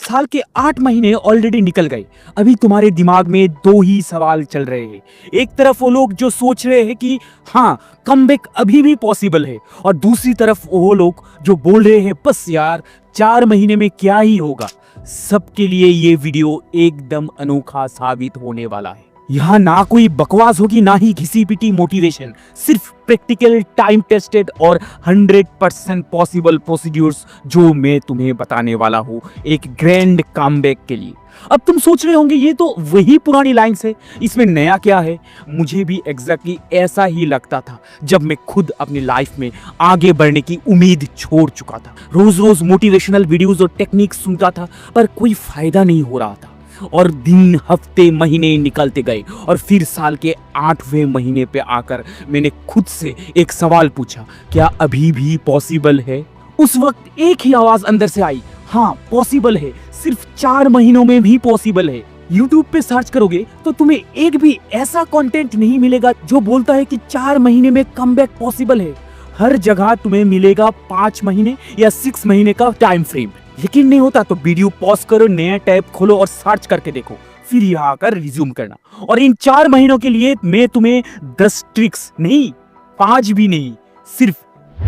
साल के 8 महीने ऑलरेडी निकल गए। अभी तुम्हारे दिमाग में दो ही सवाल चल रहे हैं। एक तरफ वो लोग जो सोच रहे हैं कि हाँ कमबैक अभी भी पॉसिबल है, और दूसरी तरफ वो लोग जो बोल रहे हैं बस यार 4 महीने में क्या ही होगा। सबके लिए ये वीडियो एकदम अनोखा साबित होने वाला है। यहाँ ना कोई बकवास होगी, ना ही घिसी पिटी मोटिवेशन, सिर्फ प्रैक्टिकल, टाइम टेस्टेड और 100% पॉसिबल प्रोसीड्यूर्स जो मैं तुम्हें बताने वाला हूँ एक ग्रैंड कमबैक के लिए। अब तुम सोच रहे होंगे ये तो वही पुरानी लाइन्स है, इसमें नया क्या है। मुझे भी एग्जैक्टली ऐसा ही लगता था जब मैं खुद अपनी लाइफ में आगे बढ़ने की उम्मीद छोड़ चुका था। रोज रोज मोटिवेशनल वीडियोस और टेक्निक सुनता था पर कोई फायदा नहीं हो रहा था, और दिन, हफ्ते, महीने निकलते गए, और फिर साल के 8वें महीने पे आकर मैंने खुद से एक सवाल पूछा, क्या अभी भी पॉसिबल है। उस वक्त एक ही आवाज अंदर से आई, हाँ पॉसिबल है, सिर्फ 4 महीनों में भी पॉसिबल है। YouTube पे सर्च करोगे तो तुम्हें एक भी ऐसा कंटेंट नहीं मिलेगा जो बोलता है कि 4 महीने में कमबैक पॉसिबल है। हर जगह तुम्हें मिलेगा 5 महीने या 6 महीने का टाइम फ्रेम। यकीन नहीं होता तो वीडियो पॉज करो, नया टैब खोलो और सर्च करके देखो, फिर यहाँ आकर रिज्यूम करना। और इन 4 महीनों के लिए मैं तुम्हें 10 ट्रिक्स नहीं, 5 भी नहीं, सिर्फ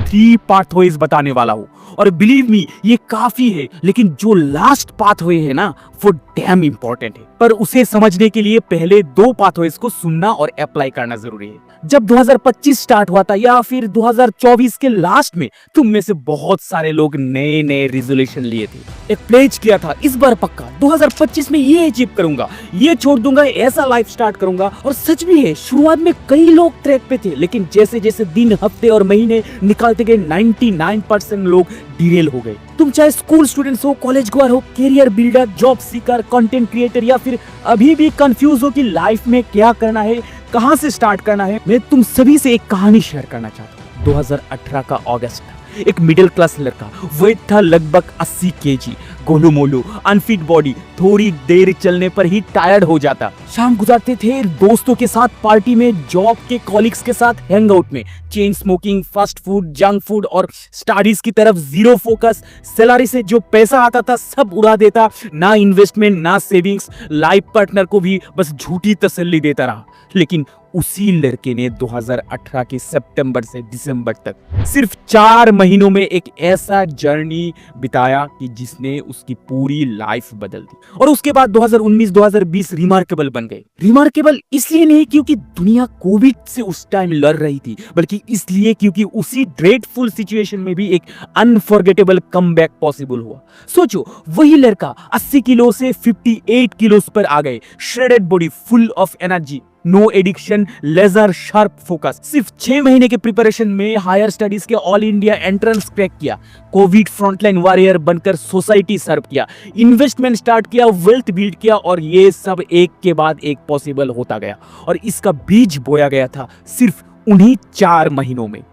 3 पाथवेज बताने वाला हूँ। और बिलीव मी ये काफी है, लेकिन जो लास्ट पाथवे है ना वो डैम इंपॉर्टेंट है। पर उसे समझने के लिए पहले 2 पाथवेज को सुनना और अप्लाई करना जरूरी है। जब 2025 स्टार्ट हुआ था या फिर 2024 के लास्ट में, तुम में से बहुत सारे लोग नए नए रिजोल्यूशन लिए थे। एक प्लेज किया था, इस बार पक्का 2025 में ये अचीव करूंगा, ये छोड़ दूंगा, ऐसा लाइफ स्टार्ट करूंगा। और सच भी है, शुरुआत में कई लोग ट्रैक पे थे, लेकिन जैसे जैसे दिन, हफ्ते और महीने निकालते गए 99% लोग डिरेल हो गए। तुम चाहे स्कूल स्टूडेंट्स हो, कॉलेज गोअर हो, career builder, job seeker, content creator, या फिर अभी भी कंफ्यूज हो कि लाइफ में क्या करना है, कहां से स्टार्ट करना है, मैं तुम सभी से एक कहानी शेयर करना चाहता हूँ। 2018 का अगस्त था। एक मिडिल क्लास लड़का, वेट था लगभग 80 KG, Golu Molu, unfit body, थोड़ी देर चलने पर ही टायर्ड हो जाता। शाम गुजारते थे दोस्तों के साथ पार्टी में, जॉब के कॉलीग्स के साथ हैंगआउट में, chain smoking, fast food, junk food और स्टडीज की तरफ जीरो फोकस। सैलरी से जो पैसा आता था सब उड़ा देता, ना इन्वेस्टमेंट ना सेविंग्स। लाइफ पार्टनर को भी बस झूठी तसल्ली देता रहा। लेकिन उसी लड़के ने 2018 के सितंबर से दिसंबर तक सिर्फ 4 महीनों में एक ऐसा जर्नी बिताया कि जिसने उसकी पूरी लाइफ बदल दी। और उसके बाद 2019-2020 रिमार्केबल बन गए। रिमार्केबल इसलिए नहीं क्योंकि दुनिया कोविड से उस टाइम लड़ रही थी, बल्कि इसलिए क्योंकि उसी ड्रेडफुल सिचुएशन में भी एक अनफॉरगेटेबल कमबैक पॉसिबल हुआ। सोचो, वही लड़का 80 किलो से 58 किलो पर आ गए, shredded body, full of energy, no addiction, laser sharp focus. सिर्फ 6 महीने के प्रिपरेशन में हायर स्टडीज के ऑल इंडिया एंट्रेंस क्रैक किया, कोविड फ्रंटलाइन वॉरियर बनकर सोसाइटी सर्व किया, इन्वेस्टमेंट स्टार्ट किया, वेल्थ बिल्ड किया, और ये सब एक के बाद एक पॉसिबल होता गया। और इसका बीज बोया गया था सिर्फ उन्हीं 4 महीनों में।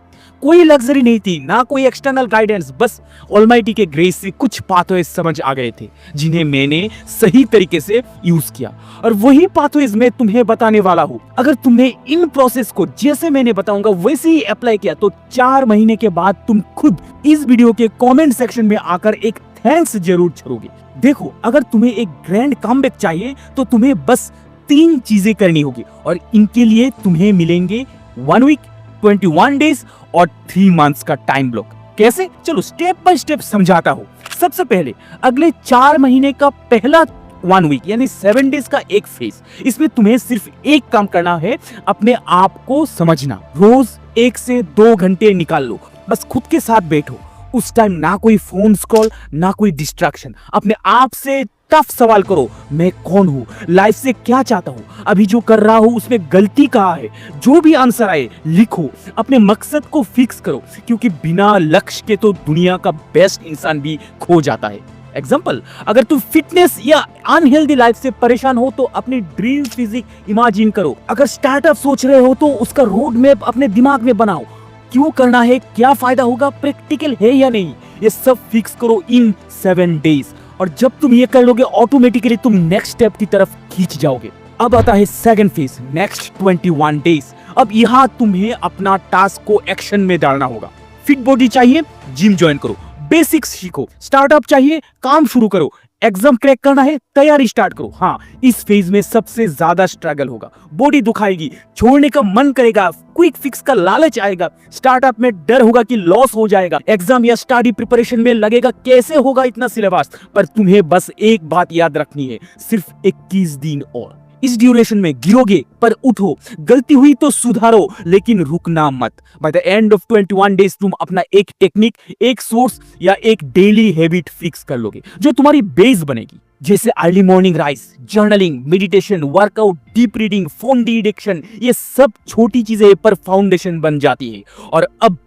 कोई लग्जरी नहीं थी, ना कोई एक्सटर्नल गाइडेंस, बस ऑलमाइटी के ग्रेस से कुछ पाथवेज समझ आ गए थे जिन्हें मैंने सही तरीके से यूज किया। और वही पाथवेज मैं तुम्हें बताने वाला हूँ। अगर तुमने इन प्रोसेस को जैसे मैंने बताऊंगा वैसे ही अप्लाई किया तो 4 महीने के बाद तुम खुद इस वीडियो के कमेंट सेक्शन में आकर एक थैंक्स जरूर छोड़ोगे। देखो, अगर तुम्हें एक ग्रैंड कमबैक चाहिए तो तुम्हें बस 3 चीजें करनी होगी, और इनके लिए तुम्हें मिलेंगे 1 वीक, 21 डेज और 3 मंथ्स का टाइम ब्लॉक। कैसे? चलो स्टेप बाय स्टेप समझाता हूँ। सबसे पहले अगले 4 महीने का पहला 1 वीक यानी 7 डेज का एक फेज। इसमें तुम्हें सिर्फ एक काम करना है, अपने आप को समझना। रोज 1 से 2 घंटे निकाल लो, बस खुद के साथ बैठो। उस टाइम ना कोई फोन कॉल, ना कोई डिस्ट्रैक्शन। अपने आप से टफ सवाल करो, मैं कौन हूँ, लाइफ से क्या चाहता हूँ, अभी जो कर रहा हूँ उसमें गलती कहाँ है। जो भी आंसर आए लिखो, अपने मकसद को फिक्स करो, क्योंकि बिना लक्ष्य के तो दुनिया का बेस्ट इंसान भी खो जाता है। एग्जाम्पल, अगर तुम फिटनेस या अनहेल्दी लाइफ से परेशान हो तो अपनी ड्रीम फिजिक इमेजिन करो। अगर स्टार्टअप सोच रहे हो तो उसका रोड मैप अपने दिमाग में बनाओ। क्यों करना है, क्या फायदा होगा, प्रैक्टिकल है या नहीं, ये सब फिक्स करो इन 7 डेज। और जब तुम ये कर लोगे ऑटोमेटिकली तुम नेक्स्ट स्टेप की तरफ खींच जाओगे। अब आता है सेकंड फेज, नेक्स्ट 21 डेज। अब यहाँ तुम्हें अपना टास्क को एक्शन में डालना होगा। फिट बॉडी चाहिए, जिम ज्वाइन करो, बेसिक्स सीखो। स्टार्टअप चाहिए, काम शुरू करो, एग्जाम क्रैक करना है, तैयारी स्टार्ट करो। हाँ, इस फेज में सबसे ज्यादा स्ट्रगल होगा, बॉडी दुखाएगी, छोड़ने का मन करेगा, क्विक फिक्स का लालच आएगा, स्टार्टअप में डर होगा कि लॉस हो जाएगा, एग्जाम या स्टडी प्रिपरेशन में लगेगा कैसे होगा इतना सिलेबस। पर तुम्हें बस एक बात याद रखनी है, सिर्फ 21 दिन और। इस ड्यूरेशन में गिरोगे पर उठो, गलती हुई तो सुधारो, लेकिन रुकना मत। By the end of 21 days तुम अपना एक टेक्निक, एक सोर्स या एक डेली हैबिट फिक्स कर लोगे जो तुम्हारी बेस बनेगी। जैसे early morning rise, journaling, meditation, workout, deep reading, phone de addiction, ये सब छोटी चीजें पर फाउंडेशन बन जाती है। और अब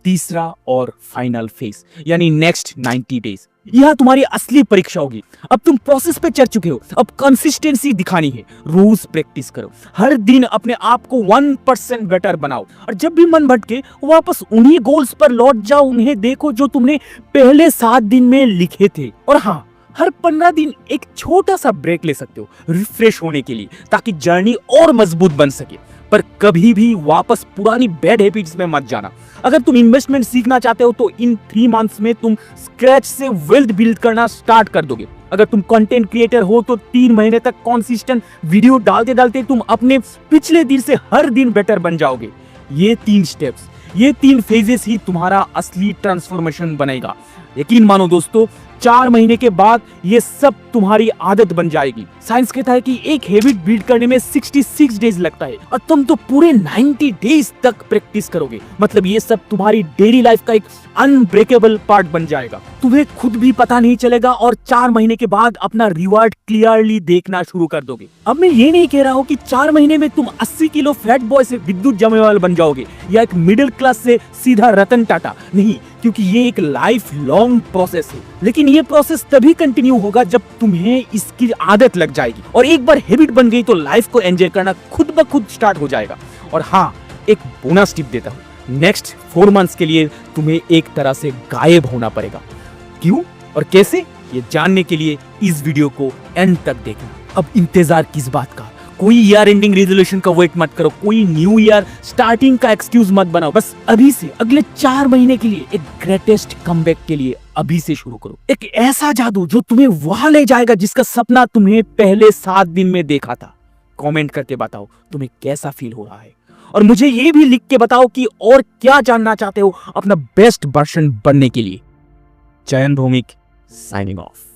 तीसरा और फाइनल फेज यानी नेक्स्ट 90 डेज, यह तुम्हारी असली परीक्षा होगी। अब तुम प्रोसेस पे चढ़ चुके हो, अब कंसिस्टेंसी दिखानी है। रोज प्रैक्टिस करो, हर दिन अपने आप को 1% बेटर बनाओ, और जब भी मन भटके वापस उन्हीं गोल्स पर लौट जाओ, उन्हें देखो जो तुमने पहले 7 दिन में लिखे थे। और हाँ, हर 15 दिन एक छोटा सा ब्रेक ले सकते हो रिफ्रेश होने के लिए, ताकि जर्नी और मजबूत बन सके। पर कभी भी वापस पुरानी बैड हैबिट्स में मत जाना। अगर तुम इन्वेस्टमेंट सीखना चाहते हो तो इन 3 मंथ्स में तुम स्क्रैच से वेल्थ बिल्ड करना स्टार्ट कर दोगे। अगर तुम कंटेंट क्रिएटर हो तो 3 महीने तक कंसिस्टेंट वीडियो डालते डालते तुम अपने पिछले दिन से हर दिन बेटर बन जाओगे। ये 3 स्टेप्स, ये 3 फेजेस ही तुम्हारा असली ट्रांसफॉर्मेशन बनेगा। यकीन मानो दोस्तों, 4 महीने के बाद ये सब तुम्हारी आदत बन जाएगी। साइंस कहता है कि एक हैबिट बिल्ड करने में 66 डेज लगता है, और तुम तो पूरे 90 डेज तक प्रैक्टिस करोगे। मतलब ये सब तुम्हारी डेली लाइफ का एक अनब्रेकेबल पार्ट बन जाएगा। तुम्हें खुद भी पता नहीं चलेगा, और 4 महीने के बाद अपना रिवार्ड क्लियरली देखना शुरू कर दोगे। अब मैं ये नहीं कह रहा हूँ कि 4 महीने में तुम 80 किलो फैट बॉय से विद्युत जमेवाल बन जाओगे, या एक मिडिल क्लास से सीधा रतन टाटा। नहीं, क्योंकि ये एक लाइफ लॉन्ग प्रोसेस है। लेकिन ये प्रोसेस तभी कंटिन्यू होगा जब तुम्हें इसकी आदत लग जाएगी, और एक बार हैबिट बन गई तो लाइफ को एंजॉय करना खुद ब खुद स्टार्ट हो जाएगा। और हाँ, एक बोनस टिप देता हूँ, नेक्स्ट 4 मंथ्स के लिए तुम्हें एक तरह से गायब होना पड़ेगा। क्यों और कैसे, ये जानने के लिए इस वीडियो को एंड तक देखना। अब इंतजार किस बात का? कोई ईयर एंडिंग रेजोल्यूशन का वेट मत करो, कोई न्यू ईयर स्टार्टिंग का एक्सक्यूज मत बनाओ। बस अभी से अगले 4 महीने के लिए एक ग्रेटेस्ट कमबैक के लिए अभी से शुरू करो। एक ऐसा जादू जो तुम्हें वहां ले जाएगा जिसका सपना तुमने पहले 7 दिन में देखा था। कमेंट करके बताओ तुम्हें कैसा फील हो रहा है, और मुझे ये भी लिख के बताओ कि और क्या जानना चाहते हो अपना बेस्ट वर्जन बनने के लिए। चयन भौमिक साइनिंग ऑफ।